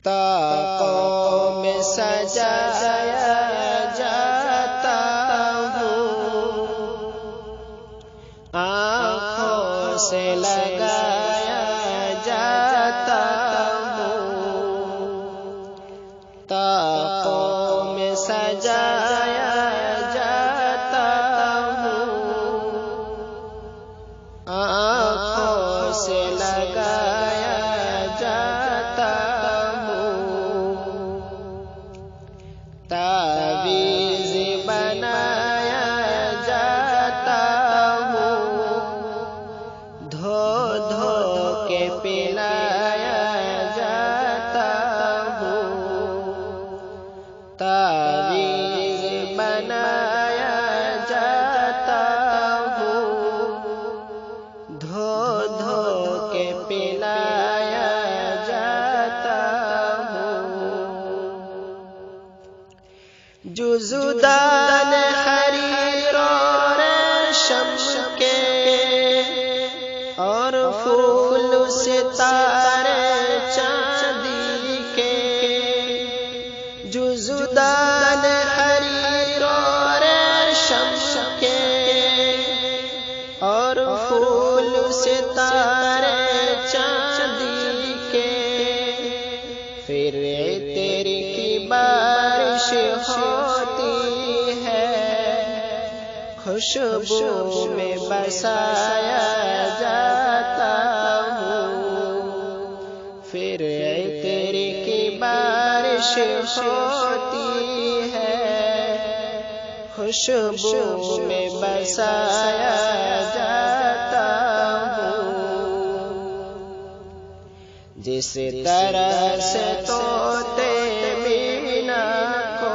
طاقوں میں سجایا جاتا ہوں، آنکھوں سے لگایا جاتا ہوں، طاقوں میں سجایا جاتا ہوں، آنکھوں سے لگایا جاتا ہوں، تعویذ بنایا جاتا ہوں، دھو دھو کے پلایا جاتا ہوں، تعویذ بنایا جاتا ہوں، دھو دھو کے پلایا جاتا ہوں، جزدان حریر اور ریشم کے اور پھول ستارے چاندی کے، جزدان حریر اور ریشم کے اور پھول ستارے چاندی کے، پھر تیری کی بارش ہوتی ہے، خوشبو میں بسایا جاتا ہوں، پھر تیری کی بارش ہوتی ہے، خوشبو میں بسایا جاتا ہوں، جس طرح سے طوطے مینا کو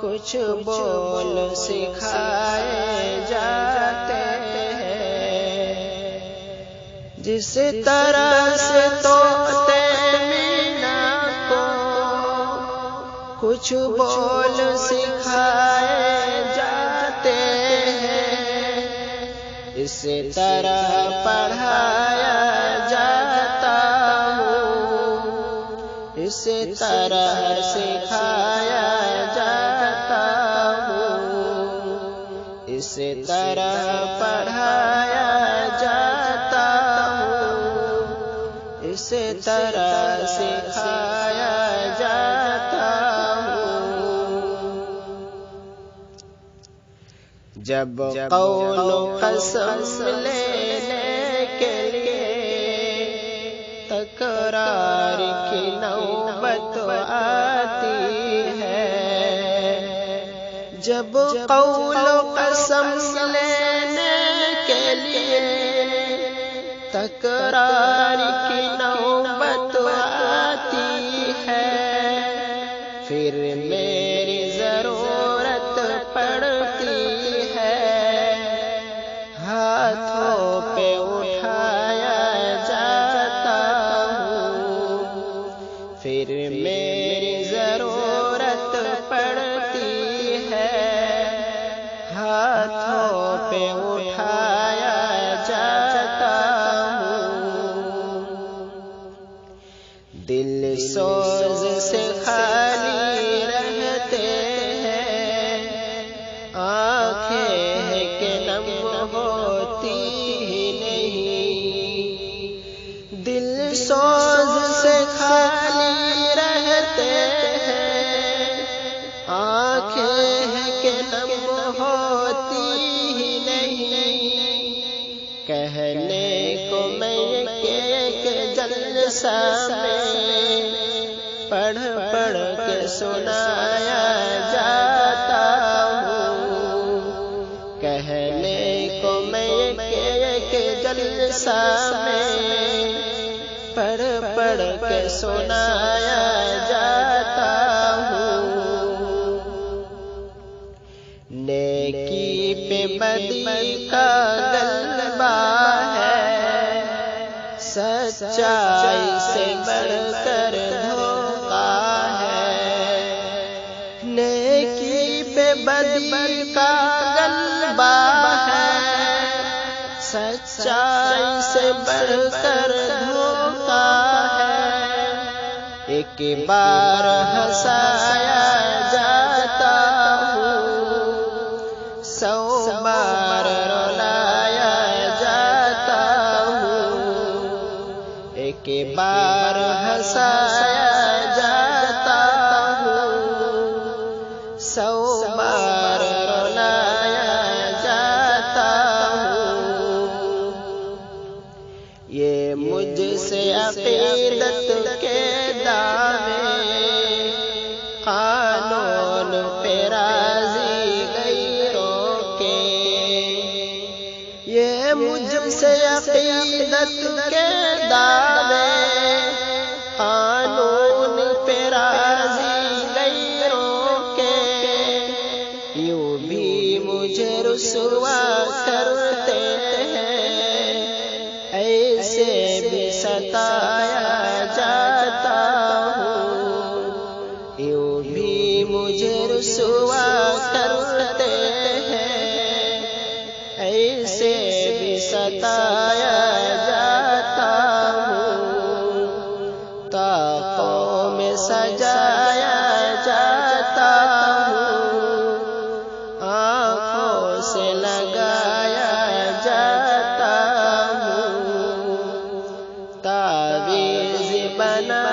کچھ بول سکھائے جاتے ہیں، جس طرح سے طوطے مینا کو کچھ بول سکھائے جاتے ہیں، اس طرح پڑھایا جاتا ہوں، اس طرح سکھایا جاتا ہوں، اس طرح پڑھایا جاتا ہوں، اس طرح سکھایا جاتا ہوں، جب قول و قسم لینے کے لیے تکرار کی نوبت آتی ہے، جب قول و قسم لینے کے لیے تکرار کی نوبت آتی ہے، پھر میری ضرورت پڑتی ہے، ہاتھوں پہ اٹھایا جاتا ہوں، پھر میری ضرورت پڑتی ہے، ہاتھوں پہ اٹھایا جاتا ہوں، دل سوز سے خالی رہتے ہیں، آنکھیں ہیں کہ نم ہوتی ہی نہیں، دل سوز سے خالی رہتے ہیں، آنکھیں ہیں کہ نم ہوتی ہی نہیں، کہنے کو میں ایک جلسہ میں پڑھ پڑھ کے سنایا جاتا ہوں، کہنے کو میں ایک جلسہ میں پڑھ پڑھ کے سنایا جاتا ہوں، نیکی پہ بدی کا غلبہ ہے، سچائی سے بڑھ کر دھوکا ہے، نیکی پہ بدی کا غلبہ ہے، سچائی سے بڑھ کر دھوکا ہے، ایک بار ہنسایا جاتا ہوں، 100 بار رلایا جاتا ہوں، ایک بار ہنسایا جاتا ہوں، 100 بار رلایا جاتا ہوں۔ یہ مجھ سے عقیدت کے دعوے، قانون پہ راضی غیروں کے، یہ مجھ سے عقیدت کے دعوے، قانون پہ راضی غیروں کے، یوں بھی مجھے رسوا کرتے ہیں، ایسے بھی ستایا جاتا ہوں، یوں بھی مجھے رسوا کرتے ہیں، ایسے بھی ستایا جاتا ہوں، طاقوں میں سجایا جاتا ہوں، آنکھوں سے لگایا جاتا ہوں، تعویذ بنا